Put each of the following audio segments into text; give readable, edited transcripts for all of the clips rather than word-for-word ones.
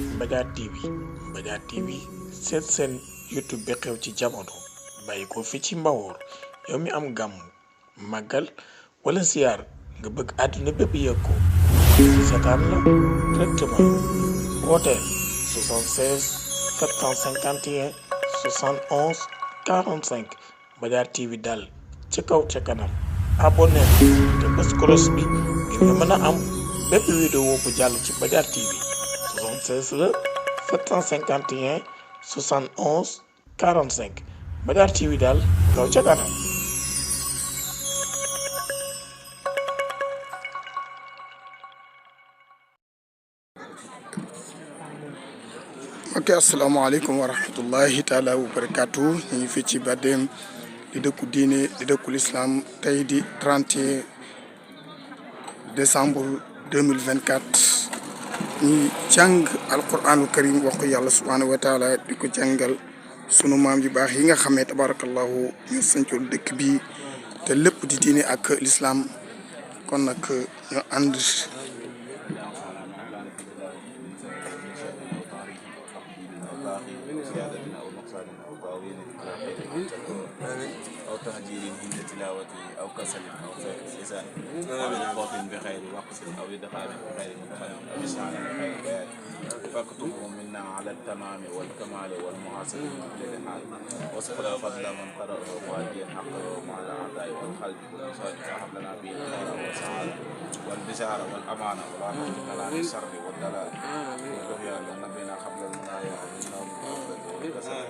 Mbadiar TV Mbadiar TV seet seen YouTube bi xew ci jamono bàyyi ko fi ci Mbawoor yow mi am gàmm màggal wala siyaar nga bëgg àdduna bépp yëg ko seetaan la directement wooteel 76 751 71 45 Mbadiar TV daal ca kaw ca kanam abonné te bës cloche bi ngir nga mën a am bépp vidéo bu jàll ci Mbadiar TV 76 la 751 71 45 Mbadiar TV daal kaw ca kanam. ok asalaamaaleykum wa rahmatullahi taala wa barakaatu ñu ngi fii ci Badem di dëkku diine di dëkku lislaam tey di 31 décembre 2024 ñu jàng alquranul karim wax ko yàlla subhaanahu wa taala di ko jàngal sunu maam yu baax yi nga xamee tabarakallahu ñu sañcoon dëkk bi te lépp di diine ak lislaam kon nag ñu ànd أو تهجير عند تلاوته أو كسل أو لسان أو خوف بخير وقص أو إدخال بخير مدخل أو إشعار بخير بيان فاكتبه منا على التمام والكمال والمحاسن من كل حال وصف فضل من قرأه مؤديا حقه مع الأعداء والخلق والمصائب فهب لنا به الخير والسعادة والبشارة والأمانة والعافية من الشر والدلال والرؤيا لنبينا قبل المنايا ومن نوم والكسل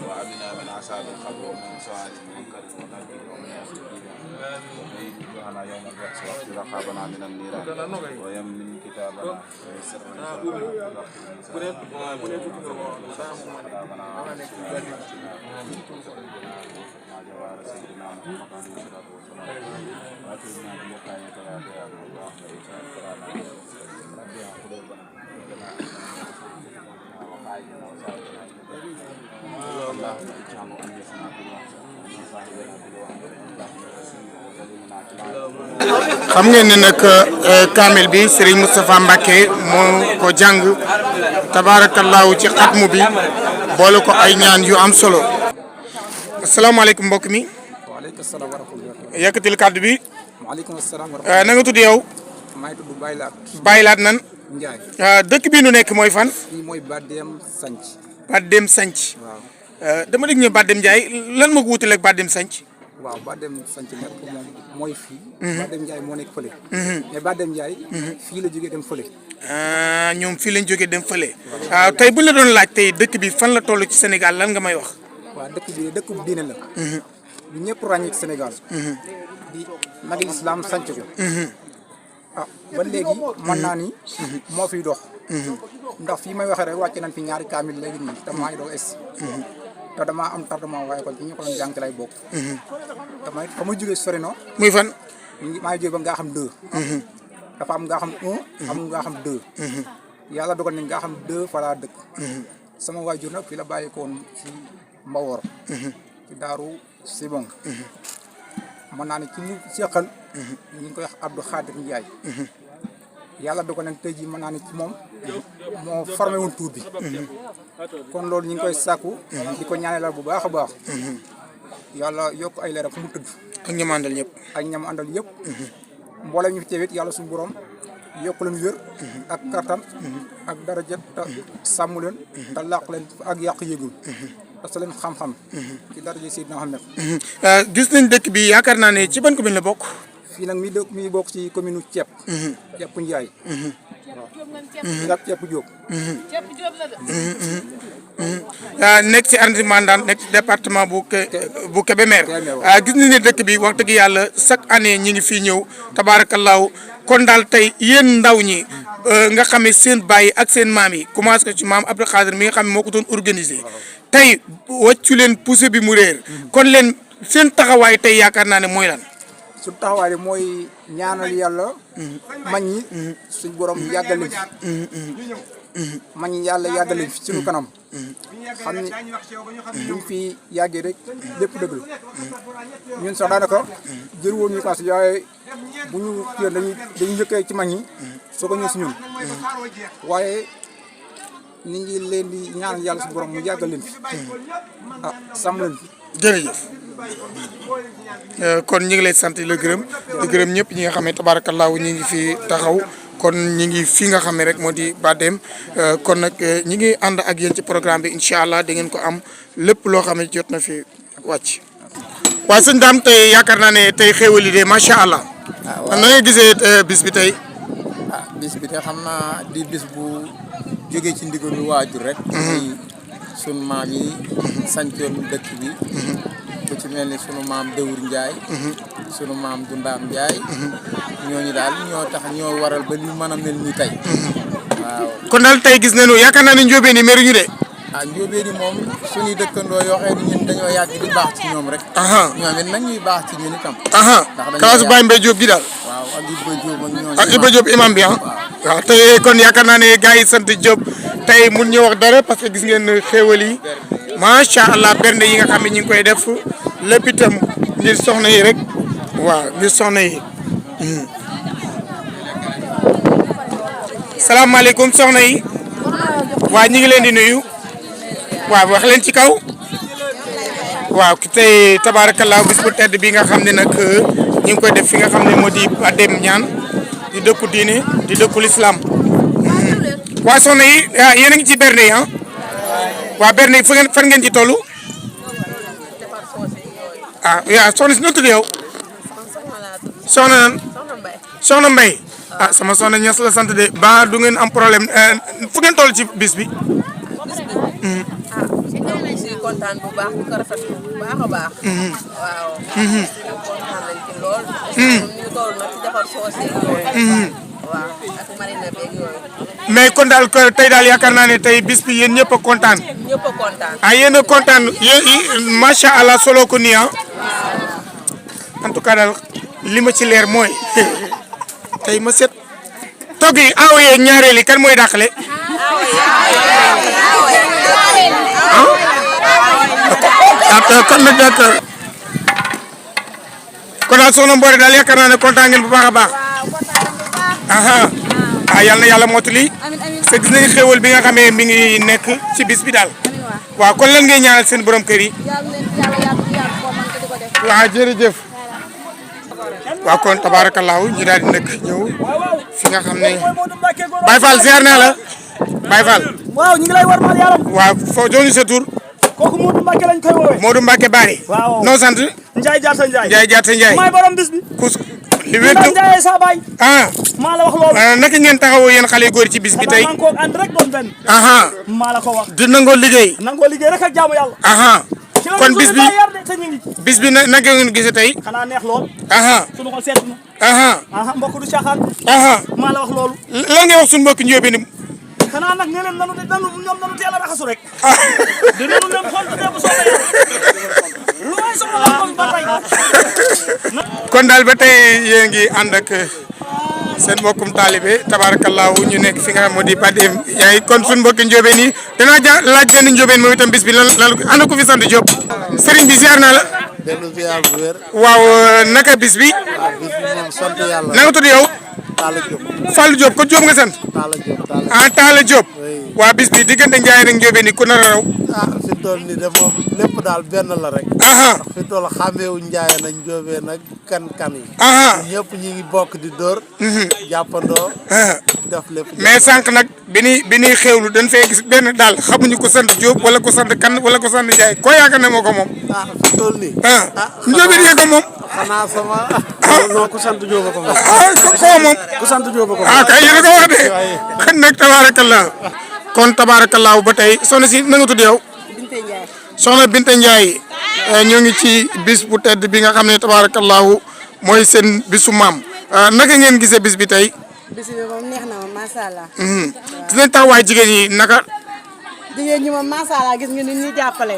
وأمنا من عذاب القبر ومن سؤال المنكر ونجي ومن يأخذ ومن يجعلنا يوم البعث واغفر رقابنا من النيران ويمن كتابنا ويسر xam ngeen ne nag kaamil bi Serigne Moustapha Mbacké moo ko jàng tabaarakallaahu ci xatmu bi boole ko ay ñaan yu am solo asalaamaaleykum mbokk mi. waaleykum salaam wa rahmatulah. yëkkatil kàddu bi. waaleykum salaam wa rahmatulah. na nga tudd yow. maa ngi tudd Baylaat. Baylaat nan. Ndiaye. dëkk bi nu nekk mooy fan. fii mooy Badem Sanc. Badem Sanc. waaw. dama dégg ñu Badem Ndiaye lan moo ko wutaleeg Badem Sanc. waaw Badem Sanc nag moom mooy fii. Badem Ndiaye moo nekk fële. mais Badem Ndiaye. fii la jógee dem fële. ñoom fii lañ jógee dem fële. waaw tey bu ñu la doon laaj tey dëkk bi fan la toll ci Sénégal lan nga may wax. waaw dëkk bi dëkk bu diine la. lu ñëpp ràññee ci Sénégal. di magi islam sanc ko. ah ba léegi mën naa ni. moo fiy dox. ndax fii may waxee rek wàcce nañ fi ñaari kaamil léegi nii te maa ngi doog es. te damaa am tardement waaye kon ci ñu ko doon jàng lay bokk. damay fa ma jógee sori na. muy fan. maa ngi jógee ba ngaa xam 2. dafa am ngaa xam 1. am ngaa xam 2. yàlla dogal nañ ngaa xam 2 fa laa dëkk. sama waajur nag fii la bàyyikoon ci Mbawoor. ci daaru Sibong. mën naa ne ci ñu seqal. ñu ngi koy wax Abdou Khadir Ndiaye. yàlla dogal nañ tey jii mën naa ne ci moom. moo formé woon tuur bi. kon loolu ñu ngi koy sàkku. di ko ñaanalal bu baax a baax. yàlla yokk ay leeram fu mu tëdd. ak ñam àndal ñëpp. ak ñam àndal yëpp. mboolem ñu fi teewit yàlla suñu borom yokk leen wér. ak kattan. ak daraja te sàmm leen. te làq leen ak yàq yëgul. parce que leen xam-xam. ci daraja Seydina Muhammad. gis nañ dëkk bi yaakaar naa ne ci ban commune la bokk. fii nag mi bokk ci commune Thiep. Thiep Ndiaye. waaw. Thiep Diop. nekk ci arrondissement Ndane nekk ci département bu Kébémer. gis nañ ne dëkk bi wax dëgg yàlla chaque année ñi ngi fii ñëw tabaarakallaahu kon daal tey yéen ndaw ñi nga xam ne seen baay ak seen maam yi commencé ko ci maam Abdou Khadir mi nga xam ne moo ko doon organisé tey wàccu leen poussé bi mu réer kon leen seen taxawaay tey yaakaar naa ne mooy lan. su taxawaay bi mooy ñaanal yàlla. mag ñi. suñ borom yàggal leen fi. mag ñi yàlla yàggal leen fi suñu kanam. xam ni buñ fi yàggee rek lépp dëgg la. ñun sax daanaka jël woon ñu commencé waaye bu ñu kii dañuy njëkkee ci mag ñi soo ko ñëw si ñun. waaye ñu ngi leen di ñaan yàlla su borom mu yàggal leen fi ah sàmm leen fi. jërëjëf kon ñu ngi lay sant la gërëm di gërëm ñëpp ñi nga xam ne tabaarakallaahu ñi ngi fi taxaw kon ñi ngi fi nga xam ne rek moo di Badem kon nag ñi ngi ànd ak yéen ci programme bi incha allah da ngeen ko am lépp loo xam ne jot na fi wàcc. waaw sëñ Dame tey yaakaar naa ne tey xéwal yi de macha allah. waaw na nga gisee bis bi tey. bis bi de xam naa di bis bu jógee ci ndigalu waajur rek. sunu maam yi sancoon dëkk bi. ku ci mel ni sunu maam Dawur Ndiaye. sunu maam Dundaam Ndiaye. ñooñu daal ñoo waral ba li mën a mel ni tey. waaw kon daal tey gis nañu yaakaar naa ne njóobeen yi meruñu de. njóobeen yi moom suñuy dëkkandoo yoo xam ne ñun dañoo yàgg di baax ci ñoom rek. ñoom it nag ñuy baax ci ñun itam. ndax kalaasu Baye Mbaye Diop gi daal. waaw ak Iba Diop ak ñooñu. ak Iba Diop imam bi waaw tey kon yaakaar naa ne gars yi sant Diop tey mun ñu wax dara parce que gis ngeen xéewal yi macha allah bernde yi nga xam ne ñu ngi koy def lépp itam ngir soxna yi rek waaw ngir soxna yi. salaamaaleykum soxna yi waaw ñu ngi leen di nuyu waaw wax leen ci kaw waaw tey tabaarakallaa bis bu tedd bi nga xam ne nag ñu ngi koy def fi nga xam ne moo di Badem Niane di dëkku diine di dëkku lislaam waa soxna yi yéen a ngi ci bernde yi waa bernde yi fan ngeen ci toll yaa soxna si noo tudd yow soxna nan soxna Mbaye sama soxna Ñas la sant de ba du ngeen am problème fu ngeen toll ci bis bi si kontaan bu baax di ko rafetlu bu baax a baax. waaw. kontaan nañ ci lool. ñu toll nag ci defar soos yeeg yooyu. waaw ak marine beeg yooyu. mais kon daal tey daal yaakaar naa ne tey bis bi yéen ñëpp a kontaan. ñëpp a kontaan. yéen a kontaan macha allah solo ko nii en tout cas daal li ma ci leer mooy tey ma set togg yi aaw yeeg ñaareel yi kan mooy dàqale. kon nag d'accord kon daal soxna Mboore daal yaakaar naa ne kontaan ngeen bu baax a baax yal na yàlla mottali te gis nañu xéwal bi nga xamee mi ngi nekk ci bis bi daal waaw kon lan ngay ñaanal seen borom kër yi waaw jërëjëf waaw kon tabaarakallaahu ñu daal di nekk ñëw fi nga xam ne Baye Fall ziar naa la Baye Fall waaw ñu ngi lay war maal yàlla waaw foo jox ñu sa tur kooku Modou Mbacke lañ koy woowee Modou Mbacke Bari waaw noo sant Ndiaye Diatta Ndiaye Ndiaye Diatta Ndiaye maay borom bis bi kus li wér Ndiaye sa baay maa la wax loolu naka ngeen taxawoo yéen xale góor ci bis bi tey maa ngi ko ànd rek doon benn maa la ko wax di nangoo liggéey nangoo liggéey rek ak jaamu yàlla kon bis bi yar de te ñu ngi bis bi naka ngeen gisee tey xanaa neex lool suñu xol seet na mbokk du caaxaan maa la wax loolu lan ngay wax suñu mbokk njóobe ni xanaa nag ne leen ñoom nanu teel a raxasu rek dinañu leen xool te bu soobee yàlla lu may soxla la ko ba tey kon daal ba tey yéen ngi ànd ak seen mbokkum taalibe tabaarakallaahu ñu nekk fi nga xam moo di Badem yaay kon suñu mbokki njóobeen yi danaa laaj benn njóobeen moom itam bis bi lan ana ko fi sant Diop sëriñ bi ziar naa la dellu ziar bu wér. waaw naka bis bi bis bi moom sant yàlla. na nga tudd yow Talla Diop. Fallou Diop ko Diop nga sant Talla Diop Talla. Talla Diop oui. waa bis bi diggante Njaay rek njóobeen yi ku nar a raw fi toll nii de moom lépp daal benn la rek. fi toll xàmmeewu Njaay nañ Njóobeen nag kan yi. ñëpp ñi ngi bokk di dóor. jàppandoo. def lépp. mais sànq nag bi ñuy xewlu dañ fee gis benn daal xamuñu ko sant Diop wala ko sant kan wala ko sant Njaay koo yaakaar ne moo ko moom. fi toll nii. njóobeen yee ko moom. xanaa sama. non ku sant Diop ko moom koo moom. ku sant Diop ko moom kay yéen a ko wax de kon nag tabaarakallaa kon tabaarakallaa ba tey soxna si na nga tudd yow. Binte Ndiaye. soxna Binte Ndiaye ñoo ngi ci bis bu tedd bi nga xam ne tabaarakallaahu mooy seen bisu maam naka ngeen gisee bis bi tey. bis bi moom neex na ma macha allah. gis nañ taxawaay jigéen ñi naka. jigéen ñi moom macha allah gis nga ni ñuy jàppale.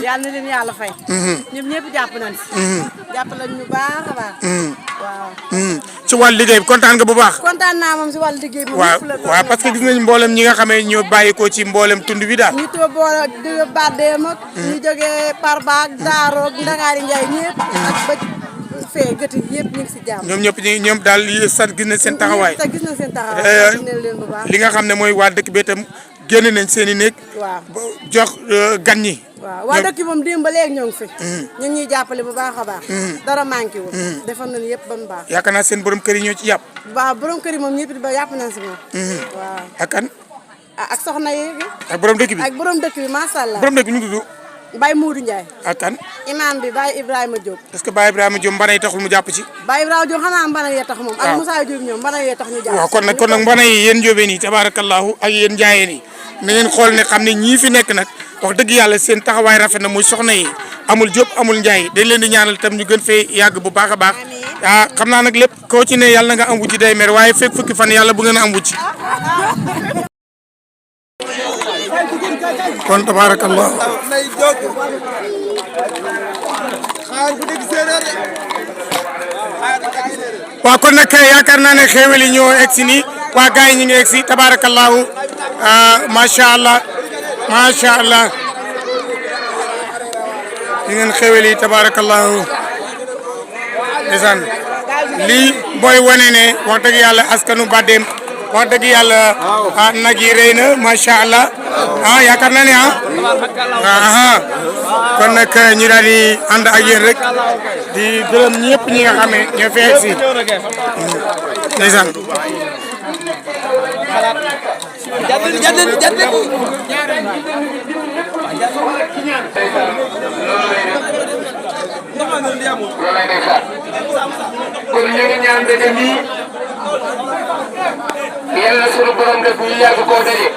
yàlla na leen yàlla fay. ñëpp jàpp nañ si. jàppale ñu baax a baax. waaw. ci wàllu liggéey bi kontaan nga bu baax. kontaan naa moom si wàllu liggéey bi. waaw parce que gis nañ mboolem ñi nga xamee ñoo bàyyikoo ci mboolem tund bi daal. ñu toog boole di Badem ak. ñu jógee Parba ak Daaro ak Ndakaari Ndiaye ñëpp. ak ba fee gëti yëpp ñu ngi si jàmm. ñoom ñëpp ñoom daal sant gis nañ seen taxawaay. gis nañ seen taxawaay. leen bu baax. li nga xam ne mooy waa dëkk bi itam génn nañ seen i néeg waaw jox gan ñi waaw waa dëkk moom démb ba léegi ñoo ngi fi ñu ngi ñuy jàppale bu baax a baax dara manqué wul defal nañu yëpp ba mu baax yaakaar naa seen borom kër yi ñoo ci jàpp waaw borom kër yi moom ñëpp ba yàpp nañ si moom waaw ak kan ak soxna yi ak borom dëkk bi ak borom dëkk bi macha allah borom dëkk bi ñu tudd Baye Moudou Ndiaye ak kan imam bi Baye Ibrahima Diop est-ce que Baye Ibrahima Diop mbana yi taxul mu jàpp ci Baye Ibrahima Diop xanaa mbana yee tax moom ak Moussa Diop ñoom mbana yee tax ñu jàpp waaw kon nag mbana yi yéen njóobeen yi tabarakallahu ak yéen njaayeen yi na ngeen xool ne xam ne ñii fi nekk nag wax dëgg yàlla seen taxawaay rafet na muy soxna yi amul Diop amul Njaay dañ leen di ñaanal tam ñu gën fee yàgg bu baax a baax xam naa nag lépp koo ci ne yàlla na nga am wucci day mer waaye fekk fukki fan yàlla bu ngeen a am wucci kon tabarakallah waaw kon nag yaakaar naa ne xéewal yi ñoo egg si nii waa gars yi ñu ngi egg si tabarakallahu macha allah macha allah di ngeen xéewal yi tabarakallahu ndeysaan lii booy wane ne wax dëgg yàlla askanu Badem wax dëgg yàlla nag yi rëy na macha allah yaakaar naa ne kon nag ñu daal di ànd ak yéen rek di gërëm ñëpp ñi nga xam ne ñoo fi egg si ndeysaan kon ñu ngi ñaan daje nii yàlla sunu borom def ñu yàgg koo daje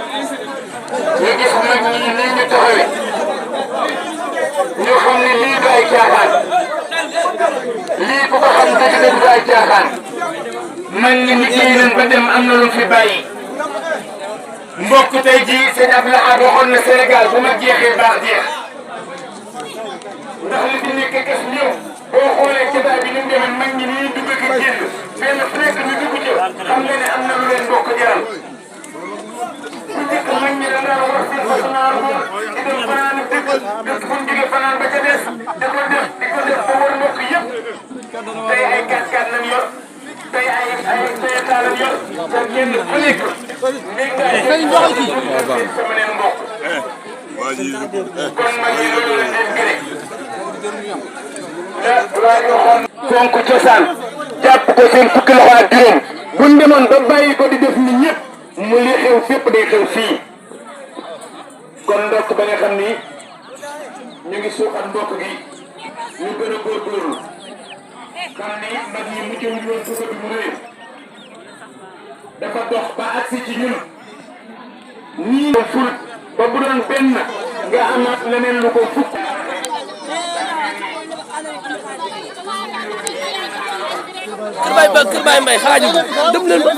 ñu gis mag ñi nii ñu taxawe ñu xam ne lii du ay caaxaan lii ku ko xam dëgg dëgg du ay caaxaan mag ñi liggéey nañ ba dem am na lu fi bàyyi mbokk tey jii sëñ Abdoulaye waxoon na Sénégal bu ma jeexee baax jeex ndax li fi nekk kes ñëw boo xoolee jotaay bi ni mu demee mag ñi ni ñuy dugg ak génn benn fu nekk ñu dugg ci xam nga ne am na lu leen mbokk jaral bu njëkk mag ñi da ngaa war seen façonnaar moom di dem fanaan dëkk dëkk fu mu jógee fanaan ba ca des di ko def ba war mbokk yëpp tey ay 4x4 lañ yor tey ay Toyota lañ yor te génn fu nekk sama neen mbokk kon mag ñi loolu la leen gëre fonk cosaan jàpp ko seen fukki loxo ak juróom buñ demoon ba bàyyi ko di def ni ñëpp mu li xew fépp day xew fii kon ndokk ba nga xam ni ñu ngi suuxat mbokk gi ñu gën a góorgóorlu xam ni mag ñi mujjewuñ woon suuxa bi mu réer dafa dox ba agsi ci ñun nii ful ba bu doon benn nga amaat leneen lu ko fukk kër Baye Mbaye xaaju dem leen ba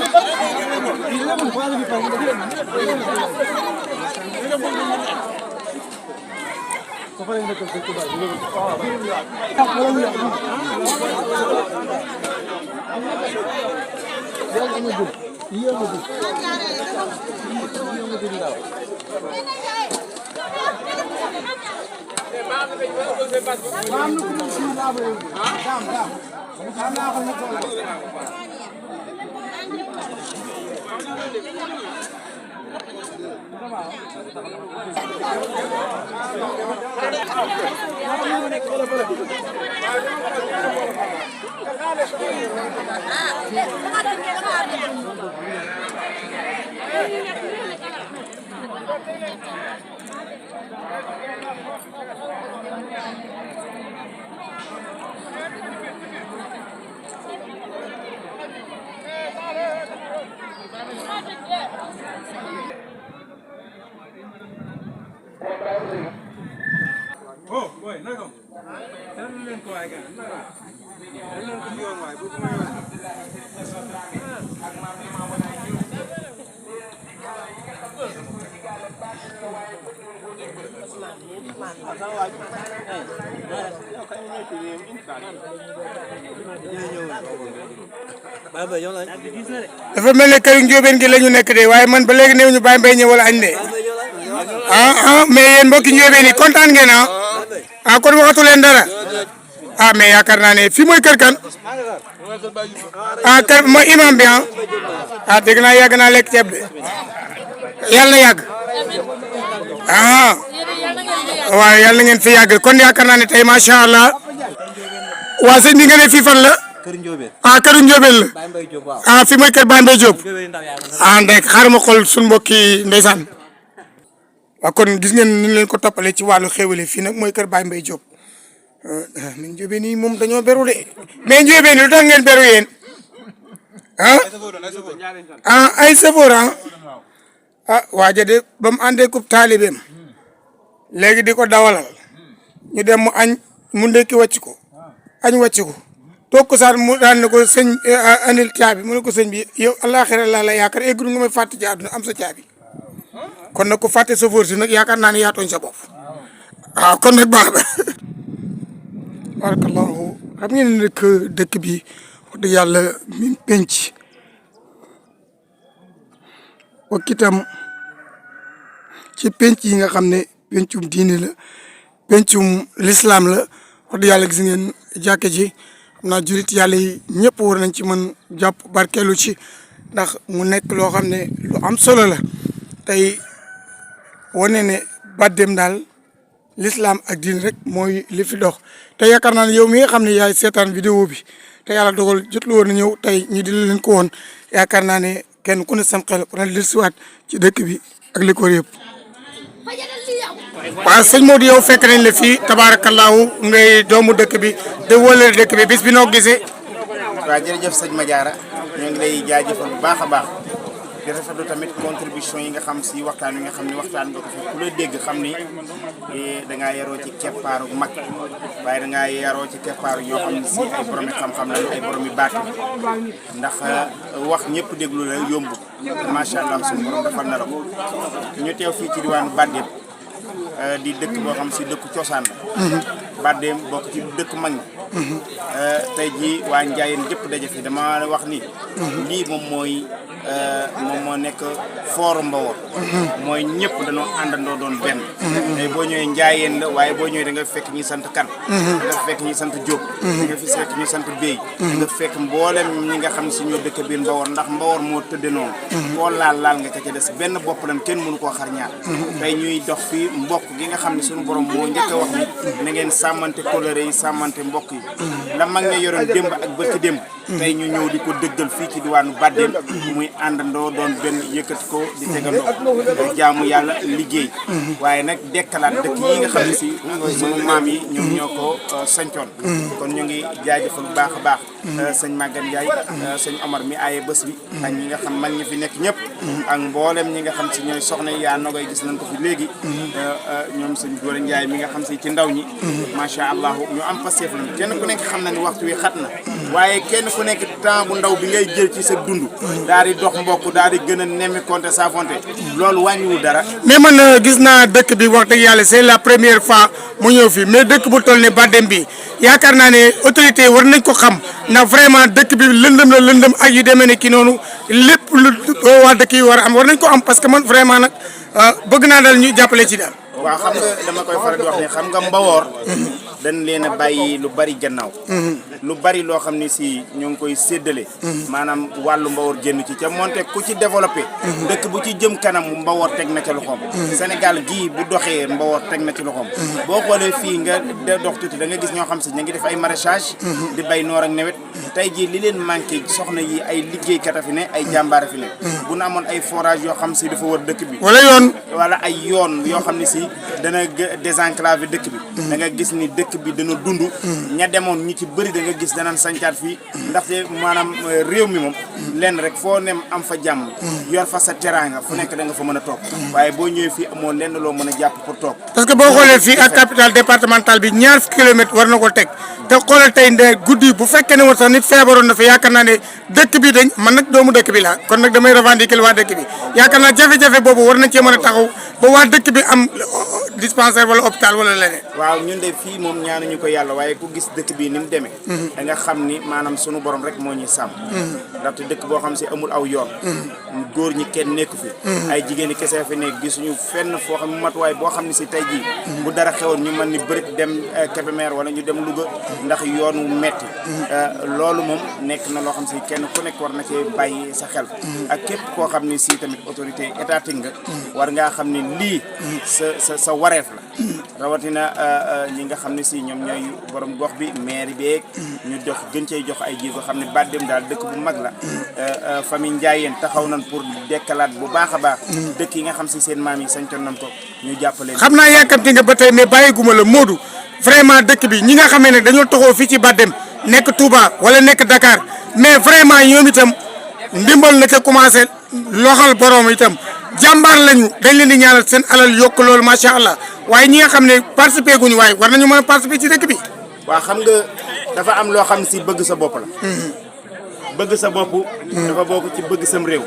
dafa mel ne kër Njóobeen gi la ñu nekk de waaye man ba léegi néew ñu Baye Mbaye ñëw wala añ de mais yéen mbokki Njóobeen yi kontaan ngeen kon waxatu leen dara mais yaakaar naa ne fii mooy kër kan kër mooy imam bi dégg naa yàgg naa lekk ceeb de yàlla na yàgg ah waaw yàlla na ngeen fi yàgg kon yaakaar naa ne tey macha allah waa sëñ bi nga ne fii fan la ah këru Ndiobène la ah fi mooy kër Baye Mbaye Diop ah ndek xaaral ma xool suñu mbokki ndeysaan waaw kon gis ngeen ni leen ko toppalee ci wàllu xéwale fii nag mooy kër Baye Mbaye Diop mais Ndiobène yi moom dañoo beru de mais Ndiobène lu tax ngeen beru yéen ah ay safoor ah waaja de ba mu àndee kub taalibeem léegi di ko dawalal ñu dem mu añ mu ndekki wàcc ko añ wàcc ko toog ko sax mu daan ne ko sëñ andil caabi mu ne ko sëñ bi yow àllaaxira laa la yaakaar egg nga may fàtte ci àdduna am sa caabi kon nag ku fàtte safoor si nag yaakaar naa ne yaa tooñ sa bopp waaw kon nag baax na barakallahu xam ngeen ne dëkk bi wax dëgg yàlla mi penc ak itam ci penc yi nga xam ne pencum diine la pencum lislaam la wax dëgg yàlla gis ngeen jàkke ji xam naa julit yàlla yi ñëpp war nañ ci mën jàpp barkeelu ci ndax mu nekk loo xam ne lu am solo la tey wane ne Badem daal l'islam ak diine rek mooy li fi dox te yaakaar naa ne yow mi nga xam ne yaay seetaan vidéo bi te yàlla dogal jot lu woon a ñëw tey ñu di leen ko woon yaakaar naa ne kenn ku ne sam xel ku ne dellusiwaat ci dëkk bi ak li ko wër yëpp. waaw sëñ Modou yow fekk nañ la fii tabaarakallaahu ngay doomu dëkk bi de wóole dëkk bi bis bi noo gisee. waaw jërëjëf sëñ Madiara ñoo ngi lay jaajëfal bu baax a baax di rafetlu tamit contribution yi nga xam si waxtaan wi nga xam ni waxtaan nga ko fi ku la dégg xam ni dangaa yaroo ci keppaaru mag waaye dangaa yaroo ci keppaaru ñoo xam ne si ay boromi xam-xam lañu ay boromi baat ndax wax ñëpp déglu la yomb macha allah suñu borom defal na la ko ñu teew fii ci diwaanu Badem di dëkk boo xam si dëkku cosaan la Badem bokk ci dëkk mag ñi tey jii waa Njaayeen jëpp daje fi dama wax ni lii moom moo nekk fooru Mbawor mooy ñëpp dañoo àndandoo doon benn tey boo ñëwee Njaayeen la waaye boo ñëwee da nga fekk ñi sant Kan da nga fekk ñi sant Diop da nga fi fekk ñi sant Bey nga fekk mboolem ñi nga xam ne si ñoo dëkk biir Mbawor ndax Mbawor moo tëdde noonu koo laal nga ca des benn bopp lan kenn mënu koo xar ñaar tey ñuy dox fii mbokk gi nga xam ne suñu borom moo njëkk a wax ni na ngeen sàmmante coloré yi sàmmante mbokk yi la mag ña yoroon démb ak bërki démb tey ñu ñëw di ko dëggal fii ci diwaanu Badem muy àndandoo doon benn yëkkati ko di tegandoo jaamu yàlla liggéey waaye nag dekkalaat dëkk yi nga xam ne si sunu maam yi ñoom ñoo ko sancoon kon ñu ngi jaajëfal bu baax a baax sëñ Maguette Ndiaye sëñ Omar mi aaye bés bi ak ñi nga xam mag ñi fi nekk ñëpp ak mboolem ñi nga xam si ñooy soxna yi yaa nogay gis nañ ko fi léegi ñoom sëñ Góor Ndiaye mi nga xam si ci ndaw ñi macha allah ñu am passeef lañu kenn ku nekk xam na ni waxtu wi xat na waaye kenn ku nekk temps bu ndaw bi ngay jël ci sa dund daal di dox mbokk daal di gën a nemmi compter sa fonte loolu wàññiwul dara. mais man gis naa dëkk bi wax dëgg yàlla c'est la première fois mu ñëw fi mais dëkk bu toll ne Badem bi yaakaar naa ne autorité war nañ ko xam ndax vraiment dëkk bi lëndëm la lëndëm ak yu demee ne ki noonu lépp lu waa dëkk yi war a am war nañ ko am parce que man vraiment nag bëgg naa daal ñu jàppale ci daal. waaw xam nga dama koy faral di wax ne xam nga Mbawor dañ leen a bàyyi lu bari gannaaw lu bari loo xam ne si ñoo ngi koy séddale maanaam wàllu Mbawor génn ci ca moonte ku ci développé dëkk bu ci jëm kanam Mbawor teg na ca loxoom Sénégal gii bu doxee Mbawor teg na ci loxoom boo xoolee fii nga dox tuuti da nga gis ñoo xam si ñu ngi def ay maraîchage di bay noor ak nawet tey jii li leen manqué soxna yi ay liggéeykat a fi ne ay jàmbaar a fi ne bu nu amoon ay forage yoo xam si dafa wër dëkk bi wala ay yoon yoo xam ne si dana désenclavé dëkk bi da nga gis ni dëkk bi dana dund ña demoon ñu ci bëri da nga gis danañ sancaat fii ndaxte maanaam réew mi moom lenn rek foo nem am fa jàmm yor fa sa teraanga fu nekk da nga fa mën a toog waaye boo ñëwee fii amoo lenn loo mën a jàpp pour toog parce que boo xoolee fii ak capitale départementale bi ñaar kilomètres war na ko teg te xoolal tey nde guddi bu fekkee ne woon sax nit feebaroon na fi yaakaar naa ne dëkk bi dañ man nag doomu dëkk bi laa kon nag damay revendiquer waa dëkk bi yaakaar naa jafe-jafe boobu war nañ cee mën a taxaw ba waa dëkk bi am dispensaire wala hôpital wala leneen. waaw ñun de fii moom ñaanuñu ko yàlla waaye ku gis dëkk bii ni mu demee da nga xam ni maanaam sunu borom rek moo ñuy sàmm ndaxte dëkk boo xam si amul aw yoon góor ñi kenn nekku fi ay jigéen ñi kese fi nekk gisuñu fenn foo xam matuwaay boo xam ne si tey jii bu dara xewoon ñu mën ni bërit dem Kébémer wala ñu dem Louga ndax yoonu metti loolu moom nekk na loo xam si kenn ku nekk war na cee bàyyi sa xel ak képp koo xam ne si tamit autorité étatique nga war ngaa xam ni lii sa wareef la rawatina ñi nga xam ne si ñoom ñooy borom gox bi maire beeg ñu gën cey jox ay jéego xam ne Badem daal dëkk bu mag la famille Ndiayeen taxaw nañ pour dekkalaat bu baax a baax dëkk yi nga xam si seen maam yi sañtoon nañ ko ñu jàppale xam naa yàkkamti nga ba tey mais bàyyiguma la Modou vraiment dëkk bi ñi nga xamee ne dañoo toxoo fii ci Badem nekk Touba wala nekk Dakar mais vraiment ñoom itam ndimbal na ca commencé loxal borom itam jàmbaar lañu dañ leen di ñaanal seen alal yokk loolu macha allah waaye ñi nga xam ne participé guñu waaye war nañu mën a participer ci dëkk bi. waaw xam nga dafa am loo xam si bëgg sa bopp la. bëgg sa bopp. dafa bokk ci bëgg sam réew.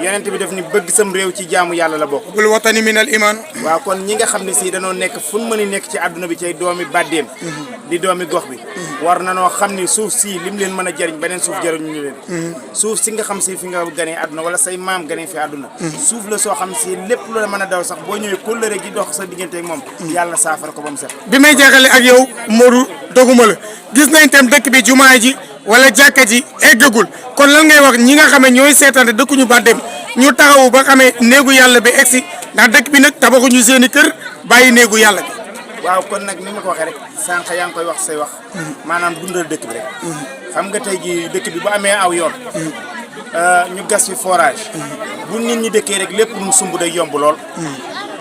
yonent bi def ni bëgg sam réew ci jaamu yàlla la bokk. bul watani minal iman. waaw kon ñi nga xam ne si danoo nekk fu mu mën a nekk ci àdduna bi cay doomi Badem. di doomi gox bi. war na noo xam ni suuf si lim leen mën a jëriñ beneen suuf jëriñu ñu leen. suuf si nga xam si fi nga ganee àdduna wala say maam ganee fi àdduna. suuf la soo xam si lépp lu la mën a daw sax boo ñëwee kóllëre gi dox sa diggante ak moom. yàlla saafara ko ba mu set. bi may jeexale ak yow Modou doguma la gis nañ tam dëkk bi jumaa ji wala jàkka ji eggagul kon lan ngay wax ñi nga xam ne ñooy seetaante dëkkuñu Badem ñu taxawu ba xamee néegu yàlla bi egsi ndax dëkk bi nag tabaxuñu seen i kër bàyyi néegu yàlla bi. waaw kon nag ni ma ko waxee rek sànq yaa ngi koy wax say wax maanaam dundal dëkk bi rek xam nga tey ji dëkk bi bu amee aw yoon ñu gas fi forage bu nit ñi dëkkee rek lépp lu sumb day yomb lool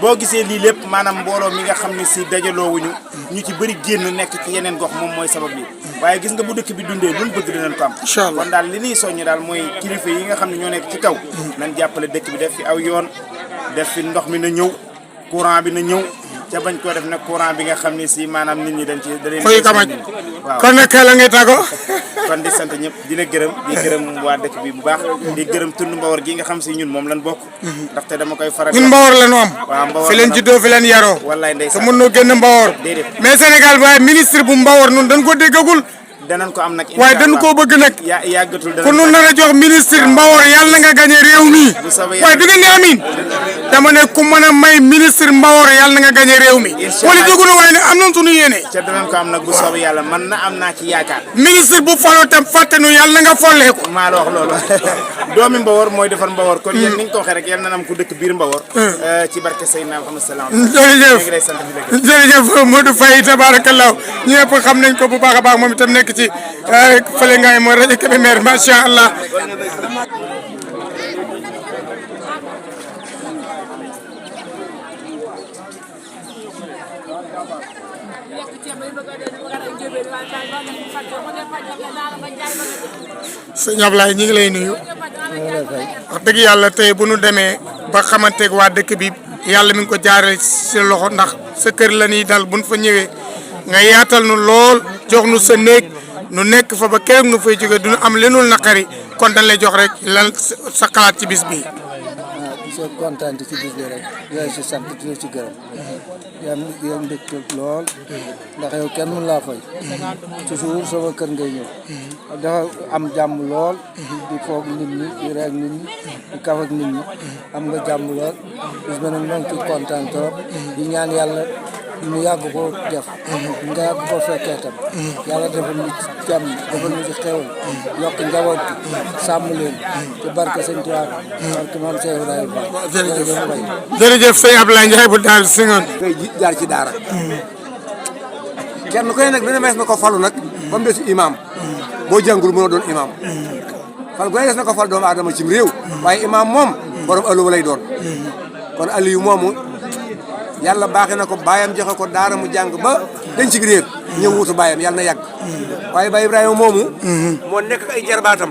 boo gisee lii lépp maanaam mbooloo mi nga xam ne si dajaloowuñu ñu ci bëri génn nekk ci yeneen gox moom mooy sabab bi waaye gis nga bu dëkk bi dundee luñ bëgg dinañ ko am kon daal li ñuy soññ daal mooy kilifa yi nga xam ne ñoo nekk ci kaw nañ jàppale dëkk bi def fi aw yoon def fi ndox mi na ñëw courant bi na ñëw ca bañ koo def nag courant bi nga xam ne si maanaam nit ñi dañ ci da leen koy kamaj waaw kon nag la ngay tàggoo kon di sant ñëpp di la gërëm di gërëm waa dëkk bi bu baax di gërëm tund Mbawar gi nga xam si ñun moom lañ bokk ndaxte dama koy faral ñun Mbawar la ñu am waaw Mbawar fi leen juddoo fi leen yaroo wallaay te ndeysaan mën noo génn Mbawar déedéet mais Sénégal waaye ministre bu Mbawar nun dañ ko déggagul danañ ko am nag waaye dañu koo bëgg nag yàggatul ku nu nar a jox ministre Mbawar yàlla na nga gagné réew mi waaye du ngeen ne amiin dama ne ku mën a may ministre Mbawar yàlla na nga gagné réew mi wala dugg na waaye ne am nañ suñu yéene ca danañ ko am nag bu soobee yàlla man na am naa ci yaakaar ministre bu faloo tam fàtte nu yàlla na nga folleeku maa la wax loolu doomi Mbawar mooy defar Mbawar kon yéen ni nga ko waxee rek yàlla na am ku dëkk biir Mbawar ci barke Seydina Muhammad sallallahu alayhi wa sallam jërëjëf Modou Faye tabarakallah ñëpp xam nañ ko bu baax a baax moom itam nekk ci fële ngaay mooy rajo Kébémer macha allah sëñ Ablaye ñu ngi lay nuyu wax dëgg yàlla tey bu nu demee ba xamanteeg waa dëkk bi yàlla mi ngi ko jaarale si loxo ndax sa kër la ñuy dal buñ fa ñëwee nga yaatal nu lool jox nu sa néeg nu nekk fa ba keroog nu fay jóge duñu am lenul naqari kon dañ lay jox rek lan sa xalaat ci bis bi. di sa kontaan ci bis bi rek di si sant di ci gërëm yow mbégte lool ndax yow kenn mënu laa fay toujours sama kër ngay ñëw dafa am jàmm lool di foog nit ñi di reeg nit ñi di kaf ak nit ñi am nga jàmm lool bis ba nag ñoo ngi ci kontaan trop di ñaan yàlla ñu yàgg ko def nga yàgg ko fekkee tam yàlla defal ñu ci jàmm defal ñu ci xewal yokk njaboot gi sàmm leen ci barke sëñ Tuubaa barke maam Cheikh Ibrahima jërëjëf sëñ Ablaye Ndiaye bu daal si ngoon ngay jaar ci daara kenn koy nag dina mees na ko falu nag ba mu des imam boo jàngul mën a doon imam fal gu ne des na ko fal doomu aadama cim réew waaye imam moom borom ëllëg lay doon kon Aliou moomu yàlla baaxee na ko baayam joxe ko daara mu jàng ba dañ ci réer ñëw wutu baayam yàlla na yàgg waaye Baye Ibrahima moomu moo nekk ay jarbaatam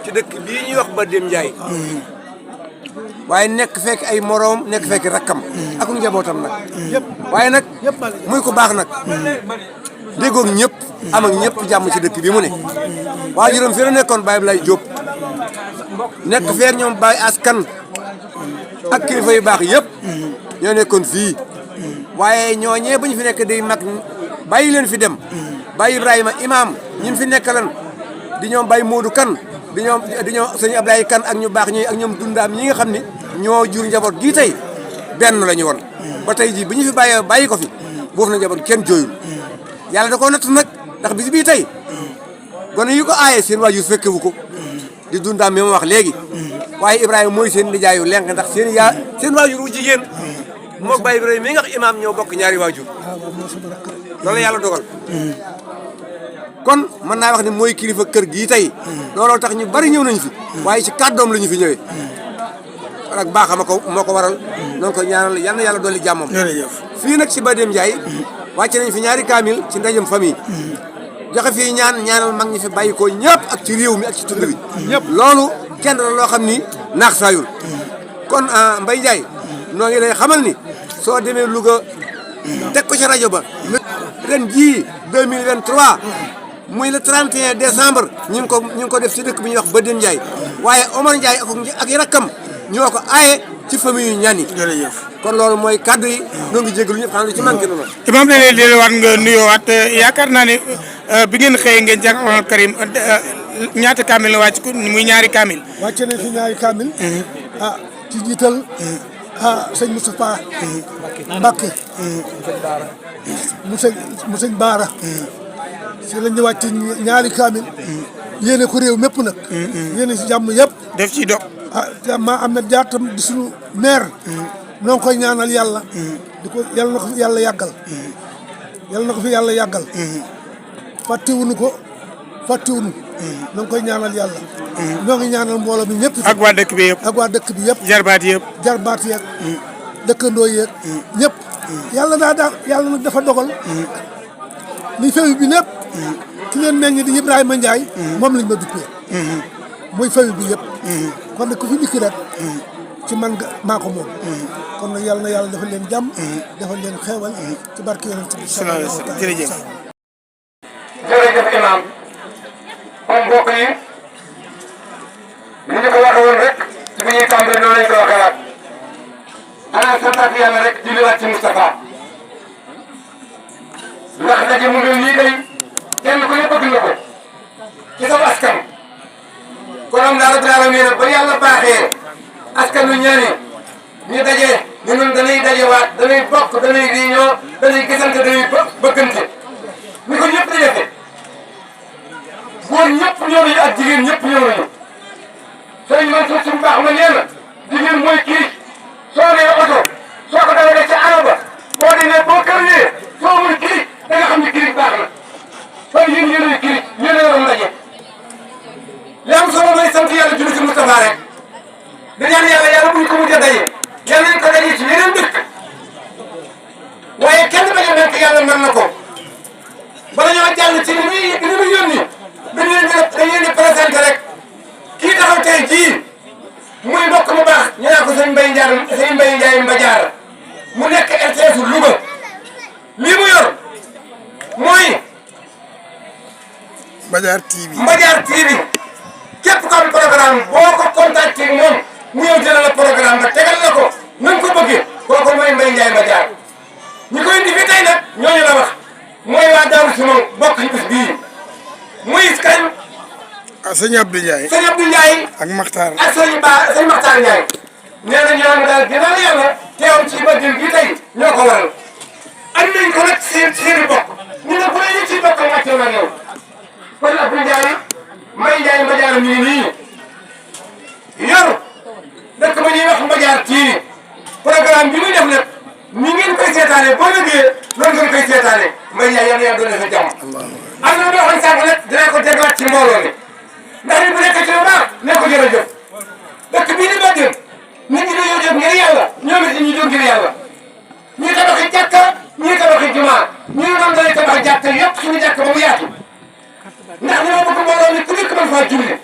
ci dëkk bii ñuy wax Badem Ndiaye waaye nekk fekk ay moroom nekk fekk rakkam ak njabootam nag waaye nag muy ko baax nag déggoog ñëpp am ak ñëpp jàmm ci dëkk bi mu ne waajuram fi la nekkoon Baye Ablaye Diop nekk feek ñoom Baye Askan ak kilifa yu baax yëpp ñoo nekkoon fii waaye ñooñee bu ñu fi nekk day mag bàyyi leen fi dem Baye Ibrahima imam ñun fi nekkalan di ñoom Baye Modou Kan di ñoom sëñ Ablaye Kan ak ñu baax ñi ak ñoom dundaam ñi nga xam ni ñoo jur njaboot gii tey benn la ñu woon ba tey jii bu ñu fi bàyyi ko fi boofu na njaboot kenn jooyul yàlla da koo natt nag ndax bis bii tey gone yi ko aaye seen waajur fekkewu ko di dundaam mi ma wax léegi waaye Ibrahima mooy seen nijaayu lenk ndax seen waajur wu jigéen moog Baye Ibrahima mi nga xam imaam ñoo bokk ñaari waajur loolu yàlla dogal kon mën naa wax ne mooy kilifa kër gii tey looloo tax ñu bari ñëw nañ fi waaye ci kàddoom la ñu fi ñëwee ak baaxama ko moo ko waral noonu ko ñaanal yal na yàlla dolli jàmmam fii nag ci Badem Ndiaye wàcce nañ fi ñaari kaamil ci ndajem famille joxe fii ñaanal mag ñi fi bàyyi ko ñëpp ak ci réew mi ak ci tund bi loolu kenn la loo xam ni naax saayul kon Mbaye Ndiaye noo ngi lay xamal ni soo demee Louga teg ko ci rajo ba ren jii 2023 muy le 31 décembre ñu ngi ko def ci dëkk bi ñuy wax Badem Ndiaye waaye Omar Ndiaye ak i rakkam ñoo ko aaye ci famille yu ñaan yi kon loolu mooy kaddu yi ñoo ngi jégalu ñëpp xam ne ci manqué na ma imam ne leen delluwaat nga nuyoowaat yaakaar naa ne bi ngeen xëyee ngeen jàng Alxuraan Karim ñaata kaamil la wàcc ko muy ñaari kaamil wàcce nañ fi ñaari kaamil ci jiital sëñ Moustapha Mbacké mu sëñ Baara si lañ ñu wàcc ñaari kaamil yéene ko réew mépp nag yéene si jàmm yëpp def ci do maa am na jaar tam di suñu maire noo ngi koy ñaanal yàlla di ko yàlla na ko fi yàlla yàggal yàlla na ko fi yàlla yàggal fàttewuñu ko noo ngi koy ñaanal yàlla ñoo ngi ñaanal mbooloo mi ñëpp ak waa dëkk bi yëpp jarbaat yeeg dëkkandoo yeeg ñëpp yàlla yàlla nag dafa dogal li famille bi lépp ki leen meññ di Ibrahima Ndiaye moom lañ ma duppee mooy famille bi yëpp kon nag ku fi dikk rek ci man nga maa ko moom kon nag yàlla na yàlla defal leen jàmm defal leen xeewal ci barke yonent bi jërëjëf imaam kon mbokk yi ni ñu ko waxe woon rek ci bi ñuy tàmbali noonu lañ ko waxee waat ana santaat yàlla rek julliwaat ci Moustapha ndax daje mu mel nii day kenn ku ne bëgg na ko ci sa askan kon am naa rabbil aalamiin ba yàlla baaxee askan wi ñaani ñu daje ñu ñun dañuy dajewaat dañuy bokk dañuy réunion dañuy gisante dañuy bëggante ni ko ñëpp di defee góor ñëpp ñëw nañu ak jigéen ñëpp ñëw nañu sëriñ Mansour suñu baax ma nee na jigéen mooy kii soo nee oto soo ko dawalee ca àll ba boo demee boo kërlee soo muy kii da nga xam ne kii baax na kon yéen yéenay kii yéen a yoroon ndaje li am solo mooy sant yàlla julli ci Moustapha rek di ñaan yàlla buñ ko mujj a daje yàlla nañ ko daje ci yeneen dëkk waaye kenn bañ a nekk yàlla mën na ko bala ñoo jàll ci li muy yónni dañ leen di présenté rek kii taxaw tey jii muy mbokk mu baax ñu naan ko sëñ Mbaye Ndiaye Mbadiara mu nekk RTS Louga lii mu yor mooy Mbadiar TV képp ko am programme boo ko contacté moom mu ñëw jëlal la programme ba tegal la ko na nga ko bëggee kooku mooy Mbaye Ndiaye Mbadiara ñi koy indi fi tey nag ñooñu la wax mooy waa Daaru Simon bokk ci bis bii muy kañ. sëñ Abdou Ndiaye. sëñ Abdou Ndiaye. ak Makhtar. ak sëñ Makhtar Ndiaye. nee na ñooñu daal ginnaaw yàlla teew ci Badem gi tey ñoo ko waral. am nañ ko nag seen i bokk ñu ne bu dee ñu ciy bokk wàccee na yow kon Abdou Ndiaye Mbaye Ndiaye Mbadiara mi ngi nii yor dëkk ba ñuy wax Mbadiar TV programme bi muy def nag ni ngeen koy seetaanee boo déggee noonu ngeen koy seetaanee Mbaye Ndiaye yal na yàlla doon defee jàmm. am na loo xam sànq nag dinaa ko dégluwaat ci mbooloo mi ndax nit bu nekkee ci lu baax ne ko jërëjëf dëkk bii di Badem nit ñi dañoo jóg ngir yàlla ñoom it ñu jóg ngir yàlla ñii tabaxi jàkka ñii tabaxi jumaa ñii doon dañuy tabax jàkka yëpp suñu jàkka ba mu yaatu ndax ñoo bëgg mbooloo mi ku nekk mën faa julli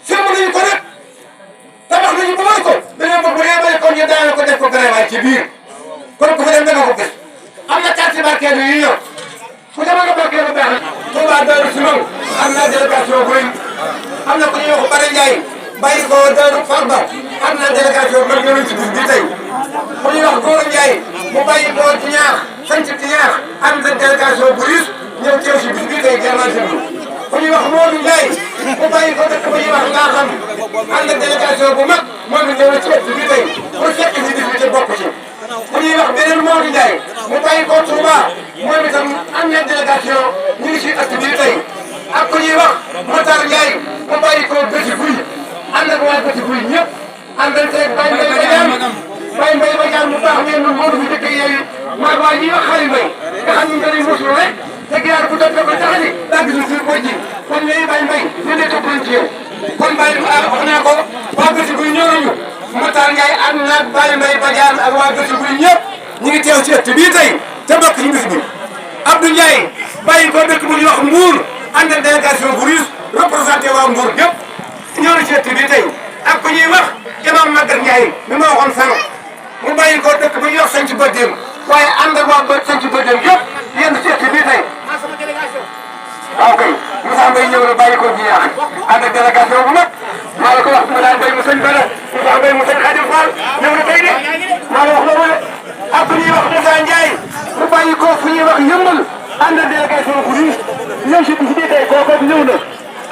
sëmb nañu ko nag tabax nañu ba war ko dañoo bëgg bu dee bañ ko ñu daana ko def ko garawaay ci biir kon ku fa dem da nga ko gis am na carte barkeelu yu yor ku demoon nga barkeelu baax na Touba Darou Simon am na délégation bu rëy am na ku ñuy wax Bada Ndiaye bàyyi ko Darou Farba am na délégation bu rëy ci bis bi tey ku ñuy wax Gora Ndiaye mu bàyyi ko ci ñaar sant ci ñaar am na délégation bu riis ñëw teew si bis bi tey germance bi ku ñuy wax Modou Ndiaye mu bàyyi ko dëkk bu ñuy wax ngaa xam am na délégation bu mag moom it ñëw na ci bis bi tey pour fekk si bis bi ci bokk ci ku ñuy wax beneen Modou Ndiaye mu bàyyi ko Touba moom itam am na délégation ñu ngi si ëtt bi tey ak ku ñuy wax Matar Ndiaye mu bàyyi ko Béti Guy ànd ak waa Béti Guy ñëpp àndal seeg Baye Mbaye Badiane mu baax ngeen ñun Modou bi dëkk yooyu maag waa ñi wax xali mbay nga xam ne dañuy musul rek te ginaar bu doon ko taxani daa gisul suur ko ji kon yooyu Baye Mbaye ñu ne topp ci yow kon Baye wax naa ko waa Gëstu Guy ñëw nañu Matar Ndiaye ànd naag Baye Mbaye Badiane ak waa Gëstu Guy ñëpp ñu ngi teew ci ëtt bii tey te bokk ci bis bi Abdou Ndiaye bàyyi ko dëkk bu ñuy wax Mbour ànd ak délégation bu riche représenté waa Mbour yëpp ñëw na ci ëtt bii tey ak ku ñuy wax imam Maguette Ndiaye mi ma waxoon sànq mu bàyyi ko dëkk bu ñuy wax Santhi Badem waaye ànd ak waa Santhi Badem yëpp yéen ci ëtt bii tey waaw kay Moussa Mbaye ñëw na bàyyi ko ji ñaax ànd ak délégation bu mag maa la ko wax Moussa Mbaye mu sëñ Bada Moussa Mbaye mu sëñ Khadim Fall ñëw na tey de maa la wax loolu de ak ku ñuy wax Moussa Ndiaye mu bàyyi ko fu ñuy wax yëmbal ànd ak délégation bu riche ñëw si bis bii tey kooku ñëw na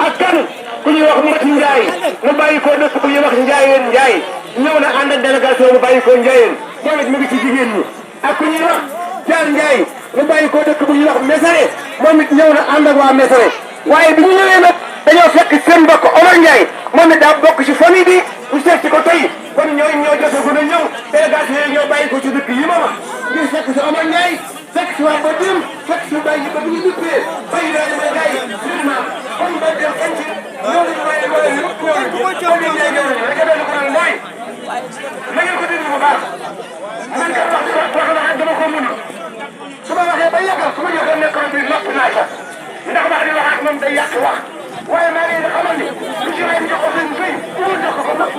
ak kan ku ñuy wax Mati Ndiaye mu bàyyi ko dëkk bu ñuy wax Ndiayeen Ndiaye ñëw na ànd ak délégation mu bàyyi ko Ndiayeen moom it mu ngi ci jigéen ñi ak ku ñuy wax Thiar Ndiaye mu bàyyi ko dëkk bu ñuy wax Mesare moom it ñëw na ànd ak waa Mesare waaye bi ñu ñëwee nag dañoo fekk seen mbokk Omar Ndiaye moom it daa bokk ci famille bi ñu seet ci ko tey kon ñooy ñoo jotagum a ñëw délégation yi ñoo bàyyi ko ci dëkk yi ma wax ngir fekk si Omar Ndiaye fekk si waa Badem fekk si bàyyi ba bu ñu duppee bàyyi daal di may jaay vraiment kon ba dem kañ ci loolu ñu may wala ñu comme ni ñu ñëw rek dañu ko naan mooy na ngeen ko déglu bu baax man kat wax dama ko mun su ma waxee ba yàggal su ma joxoon nekkoon bi nopp naa ca ndax wax di wax ak moom day yàq wax waaye maa ngi leen di xamal ni lu ci waay jox ko seen bëy bu mu jox ko nopp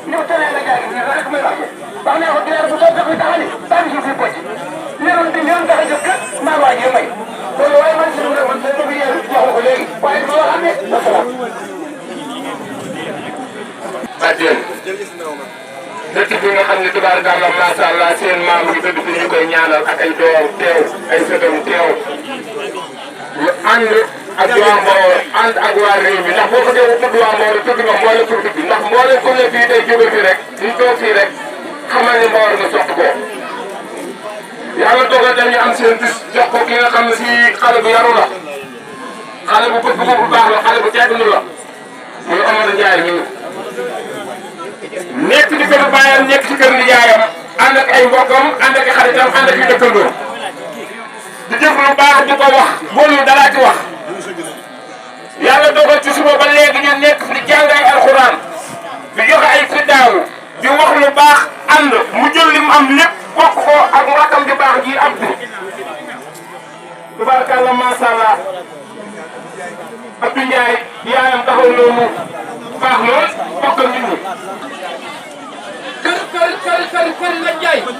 ñëw tëlee la jaay nii rek may wax wax naa ko ginaar bu doon taxaw taxani baa ngi suuf pocc leeroon bi leeroon tax a jóg kat maa waa jee may loolu waaye man si lu rek man sa bëgg yéen wax ko léegi waaye dama wax am ne wasalaam Badem dëkk bi nga xam ne tubaarkàlla macha allah seen maam ngi tëdd fi ñu koy ñaanal ak ay doom teew ay sëtam teew ñu ànd ak waa Mbawar ànd ak waa réew mi ndax boo ko dee tudd waa Mbawar tudd nga mboolem pour bi ndax mboolem ku ne fii tey jóge fii rek ñu toog fii rek xamal ne Mbawar nga sotti ko yàlla dogal dañu am seen bis jox ko ki nga xam ne si xale bu yaru la xale bu bëgg bu baax la xale bu teggnu la muy Amadou Ndiaye mi nekk ci kër baayam nekk ci kër nijaayam ànd ak ay mbokkam ànd ak xaritam ànd ak yu dëkkandoo di jëf lu baax di ko wax boolu dara ci wax yàlla dogal ci suba ba léegi ñu nekk di jàng ay alxuraan di joxe ay fiddaawu di wax lu baax ànd mu jël li mu am lépp bokk ko ak rakam di baax ji am bi tubaarkàlla macha allah Abdou Ndiaye yaayam taxaw noonu baax lool bokk ak nit ñi kër la jaay bu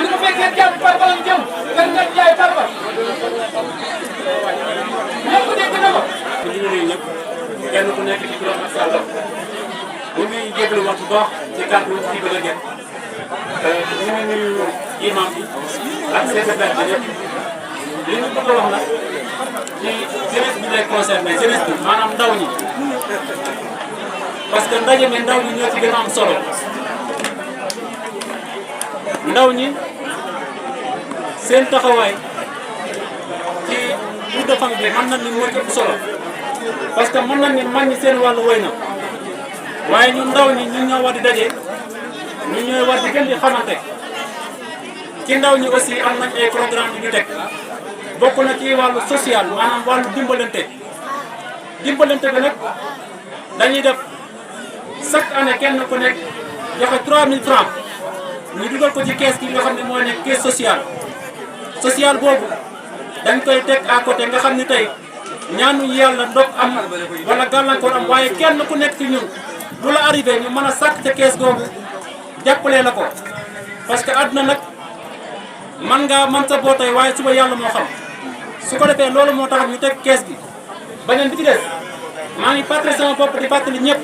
ñu ko fekkee jàmm Farba lañ jëm kër nga jaay Farba ñëpp dégg na ko. ñu ngi nuyu ñëpp kenn ku nekk ci turam ak santam ñu ngi jégalu wax bu baax ci kàddu gi bëgg a génn ñu ngi nuyu imam bi ak secrétaire bi ñëpp li ñu bëgg a wax nag ci jeunesse bi lay concerné jeunesse bi maanaam ndaw ñi. parce que ndaje mi ndaw ñi ñoo ci gën a am solo ndaw ñi seen taxawaay ci bout de famille bi mën na ni moo ci ëpp solo parce que mën na ni mag ñi seen wàllu woy na waaye ñun ndaw ñi ñun ñoo war di daje ñu ñooy war di gën di xamante ci ndaw ñi aussi am nañ ay programme yu ñu teg bokk na ci wàllu social maanaam wàllu dimbalante bi nag dañuy def chaque année kenn ku nekk joxe 3000 francs ñu dugal ko ci kees gi nga xam ne moo nekk kees social boobu dañ koy teg à côté nga xam ne tey ñaanu yàlla ndog am wala gàllankoor am waaye kenn ku nekk ci ñun bu la arrivé ñu mën a sàkk ca kees googu jàppalee la ko parce que àdduna nag man sa bootay waaye suba yàlla moo xam su ko defee loolu moo tax ñu teg kees gi beneen bi ci des maa ngi fàttali sama bopp di fàttali ñëpp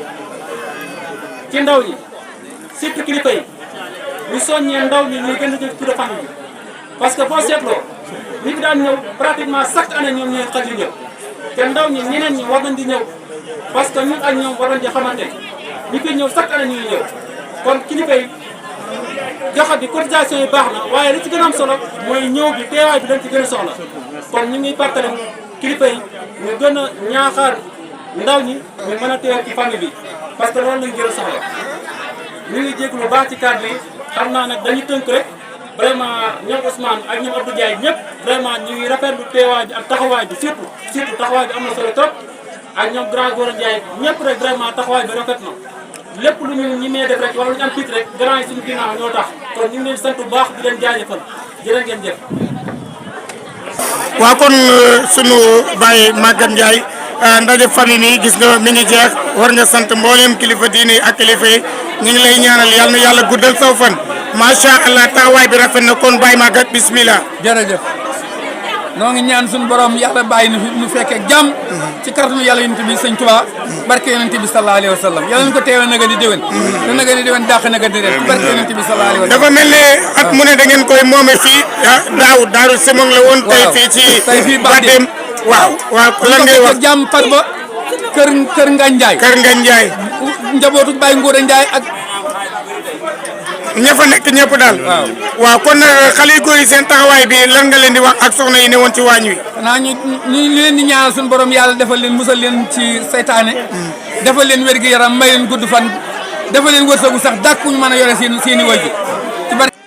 ci ndaw ñi surtout kilifa yi ñu soññee ndaw ñi ñuy gën a jël tour de famille bi parce que boo seetloo ñi fi daan ñëw pratiquement chaque année ñoom ñooy xaj yu ñëw te ndaw ñi ñeneen ñi war nañ di ñëw parce que ñun ak ñoom war nañ di xamante ñi fi ñëw chaque année ñuy ñëw kon kilifa yi joxe bi cotisation yi baax na waaye li ci gën a am solo mooy ñëw bi teewaay bi dañ ci gën a soxla kon ñu ngi fàttali kilifa yi ñu gën a ñaaxaar ndaw ñi ñu mën a teew ci famille bi parce que loolu lañ gën a soxla ñu ngi jégalu lu baax ci kàddu yi xam naa nag dañu tënk rek vraiment ñoom Ousmane ak ñoom Abdou Ndiaye ñëpp vraiment ñu ngi rafetlu teewaay bi ak taxawaay bi surtout taxawaay bi am na solo trop ak ñoom grand Gora Ndiaye ñëpp rek vraiment taxawaay bi rafet na lépp lu ñu ñi mee def rek wala lu ñu am tiit rek grand yi suñu ginnaaw ñoo tax kon ñu ngi leen sant bu baax di leen jaajëfal jërë ngeen jëf. waaw kon sunu baay Maguette Ndiaye ndaje famille mi gis nga mi ngi jeex war nga sant mboolem kilifa diine ak kilifa yi ñu ngi lay ñaanal yal na yàlla guddal saw fan macha allah taxawaay bi rafet na kon Baye Maguette bismillah. jërëjëf noo ngi ñaan suñu borom yàlla bàyyi nu fekkee jàmm ci kàttanu yàlla yonent bi sëñ Tuubaa barke yonent bi sallallahu alayhi wa sallam yàlla ñu ko teewee naga di déwén te naga di déwén dàq naga di ren barke yonent bi sallallahu alayhi wa sallam. dafa mel ne at mu ne da ngeen koy moome fii daaw Daaru Simon la woon. tey fii ci Badem waaw lan ngay wax jàmm par ba kër Ngagne Ndiaye. kër Ngagne Ndiaye. njabootu Baye Ngouda Ndiaye ak. ña fa nekk ñëpp daal. waaw kon xale yu góor yi seen taxawaay bi lan nga leen di wax ak soxna yi ne woon ci waañ wi. xanaa ñu leen di ñaanal suñu borom yàlla defal leen musal leen ci saytaane. defal leen wér gu yaram may leen gudd fan defal leen wërsëgu sax dàkk ñu mën a yore seen i wajju.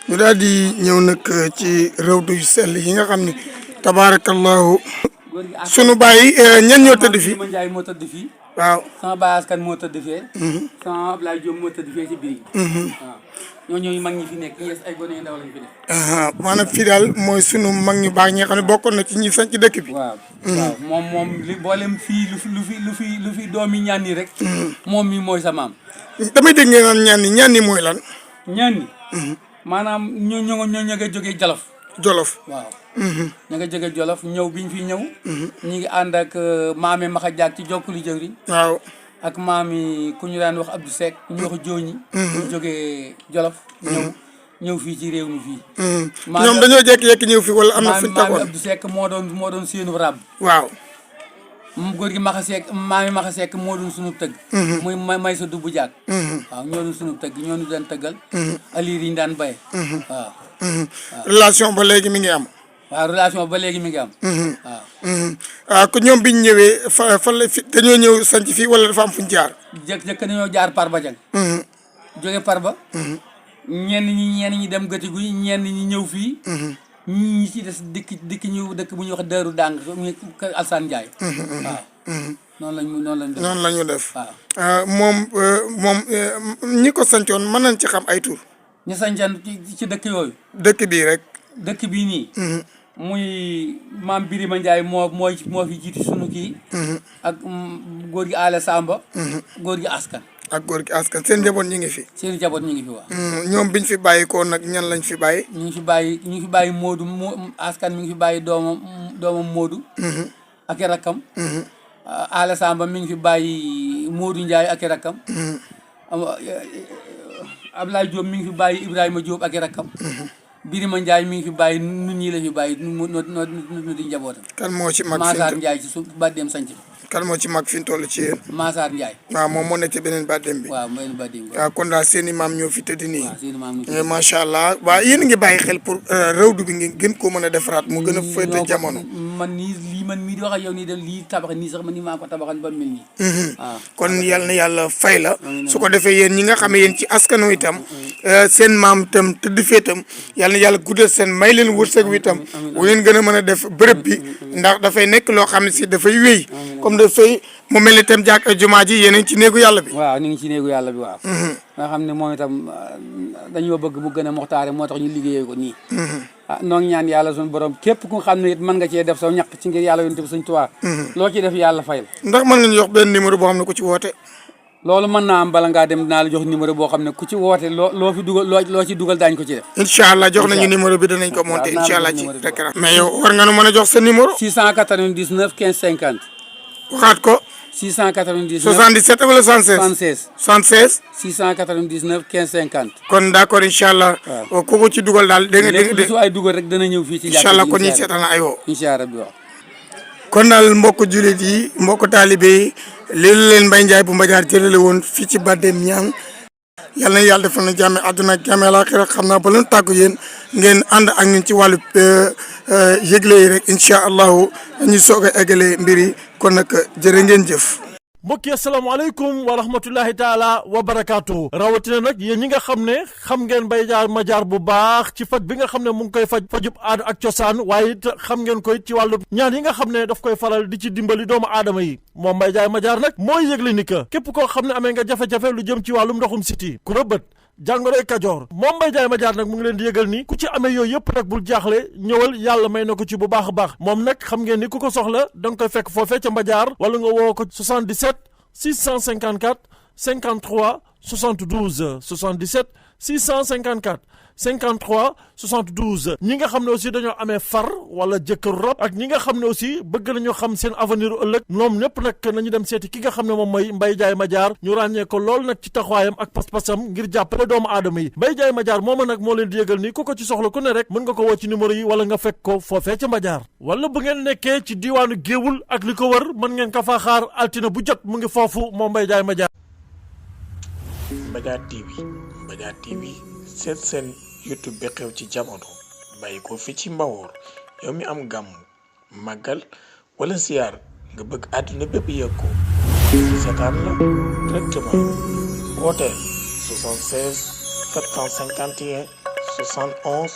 ñu daal di ñëw nag ci rawdu yu sell yi nga xam ni tabaarakallahu sunu baay ñan ñoo tëdd fii. Ibrahima Ndiaye moo tëdd fii. waaw sama baay askan moo tëdd fee. sama Ablaye Diop moo tëdd fee ci biir. waaw ñooñu mag ñi fi nekk ñees ay gone yu ndaw lañ fi nekk. maanaam fii daal mooy sunu mag ñu baax ñi nga xam ne bokkoon na ci ñi sañ ci dëkk bi. waaw waaw moom li boolem fii lu fi doom yi ñaan nii rek. moom mi mooy sa maam. damay dégg ngeen naan ñaan ni mooy lan. ñaan ni. maanaam ñoo nga jógee Jolof. Jolof waaw. ña nga jóge Jolof ñëw biñ fi ñëw. ñi ngi ànd ak maami Maxa Jaag ci jokkuli jëwriñ. waaw ak maami ku ñu daan wax Abdou Seck ñu wax Jooñi. ñu jógee Jolof. ñëw fii ci réew mi fii. ñoom dañoo jékki-jékki ñëw fii wala am na fu ñu taxoon maami Abdou Seck moo doon seenu rab. waaw. góor gi Maxa Seck maami Maxa Seck moo doon sunu tëgg. muy may sa dubbu jaag. waaw ñoo doon sunu tëgg ñoo ñu daan tëggal. aliir yi ñu daan baye. waaw. relation ba léegi mi ngi am. waaw relation ba léegi mi ngi am. waaw ku ñoom biñ ñëwee fan la fi dañoo ñëw sanc fii wala dafa am fuñ jaar. jëkk dañoo jaar Parba Jang. jóge Parba. ñenn ñi dem Gatigu ñenn ñi ñëw fii. ñi ci des dëkk bu ñuy wax Daaru Dàng muy kër Alsaan Ndiaye. waaw. noonu la ñu def. waaw moom ñi ko sancoon mën nañ ci xam ay tur. ñu sancoon ci dëkk yooyu. dëkk bii rek. dëkk bii nii. muy maam Birima Ndiaye moo fi jiitu sunu kii. ak góor gi Aale Samba. góor gi Askan. ak góor gi Askan seen njaboot ñu ngi fi. seen njaboot ñu ngi fi waaw. ñoom biñ fi bàyyi ko nag ñan lañ fi bàyyi. ñu ngi fi bàyyi Moodu Askan mi ngi fi bàyyi doomam Moodu. ak i rakkam. Aale Samba mi ngi fi bàyyi Moodu Ndiaye ak i rakkam. Ablaye Diop mi ngi fi bàyyi Ibrahima Diop ak i rakkam. Birima Ndiaye mi ngi fi bàyyi nun ñii la fi bàyyi nu di njabootam. kan moo ci mag Maasaar Ndiaye ci su Badem sanc bi. kan moo ci mag fi ñu toll ci yéen. Maasaar Ndiaye. waaw moom moo nekk ci beneen Badem bi. waaw beneen Badem bi. waaw kon daal seen i maam ñoo fi tëdd nii. waaw seen i maam ñoo fi tëdd. macha allah waaw yéen a ngi bàyyi xel pour rawdu bi ngeen gën koo mën a defaraat mu gën a féete jamono. man mii di wax ak yow nii de lii tabax nii sax man nii maa ko tabaxal ba mel nii. waaw kon yal na yàlla fay la. su ko defee yéen ñi nga xam ne yéen ci askanu itam seen maam itam tëdd fee itam yal na yàlla guddal seen may leen wërsëg wi itam bu leen gën a mën a def bërëb bi ndax dafay nekk loo xam ne si dafay wéy comme dafay mu mel ni itam jàkk jumaa ji yéen a ngi ci néegu yàlla bi. waaw ñu ngi ci néegu yàlla bi waaw. nga xam ne moom itam dañoo bëgg mu gën a moxtaare moo tax ñu liggéeyee ko nii. noo ngi ñaan yàlla suñu borom képp ku xam ne it mën nga cee def saw ñaq ci ngir yàlla yonent bi Sëñ Tuubaa. loo ci def yàlla fay la. ndax mën nga ñu jox benn numéro boo xam ne ku ci woote. loolu mën naa am bala ngaa dem dinaa la jox numéro boo xam ne ku ci woote loo fi dugal loo ci dugal daañu ko ci def. incha allah jox nañu numéro bi danañ ko monté incha allah ci écran. mais yow war nga nu mën a jox sa numéro. 699 15 50. waxaat ko. 699 77 wala 76. 76. 699 15 50. kon d' accord incha allah. waaw ku ko ci dugal daal dégg nga léegi su ay dugal rek dana ñëw fii ci. incha allah kon ñu seetaan ay woo. incha allah waaw. kon daal mbokk jullit yi mbokk taalibe yi lii la leen Mbaye Ndiaye bu Mbadiar jëlale woon fii ci Badem Niang yal na yàlla defal na jàmm àdduna ak jàmm àllaaxira xam naa ba leen tàggu yéen ngeen ànd ak ñun ci wàllu yëgle yi rek incha allahu ñu soog a eggalee mbir yi kon nag jërë ngeen jëf. mbokk yi asalaamaaleykum wa rahmatullahi taala wa barakaatu rawatina nag yéen ñi nga xam ne xam ngeen Mbaye Diaye Madiar bu baax ci faj bi nga xam ne mu ngi koy fajub aada ak cosaan waaye it xam ngeen koy ci wàllu ñaan yi nga xam ne daf koy faral di ci dimbali doomu aadama yi moom Mbaye Diaye Madiar nag mooy yëgle ni que képp koo xam ne amee nga jafe-jafe lu jëm ci wàllum ndoxum siti ku rëbët jàngoroy kajoor moom Mbaye Diaye Madiar nag mu ngi leen di yëgal ni ku ci amee yooyu yëpp nag bul jaaxle ñëwal yàlla may na ko ci bu baax a baax moom nag xam ngeen ni ku ko soxla da nga koy fekk foofee ca Madiar wala nga woo ko 77 654 53 72 77 654 53 72 ñi nga xam ne aussi dañoo amee far wala jëkkër rob ak ñi nga xam ne aussi bëgg nañu xam seen avenir ëllëg ñoom ñëpp nag nañu dem seeti ki nga xam ne moom mooy Mbaye Diaye Madiar ñu ràññee ko lool nag ci taxawaayam ak pas-pasam ngir jàppale doomu aadama yi Mbaye Diaye Madiar mooma nag moo leen di yëgal ni ku ko ci soxla ku ne rek mën nga ko woo ci numéro yi wala nga fekk ko foofee ca Madiar wala bu ngeen nekkee ci diiwaanu Géewul ak li ko wër mën ngeen ko faa xaar altine bu jot mu ngi foofu moom Mbaye Diaye Madiar. Madiar TV seet seen YouTube bi xew ci jamono bàyyi ko fi ci Mbawoor yow mi am gàmm màggal wala siyaar nga bëgg àdduna bépp yëg ko seetaan la directement wooteel 76 751 71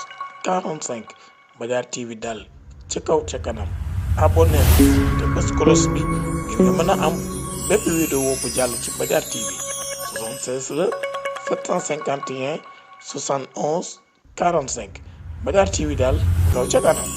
45 Madiar TV daal ca kaw ca kanam abonné te bës cloche bi ngir nga mën a am bépp vidéo bu jàll ci Madiar TV 76 la 751 71 45 Madiar TV daal kaw ca kanam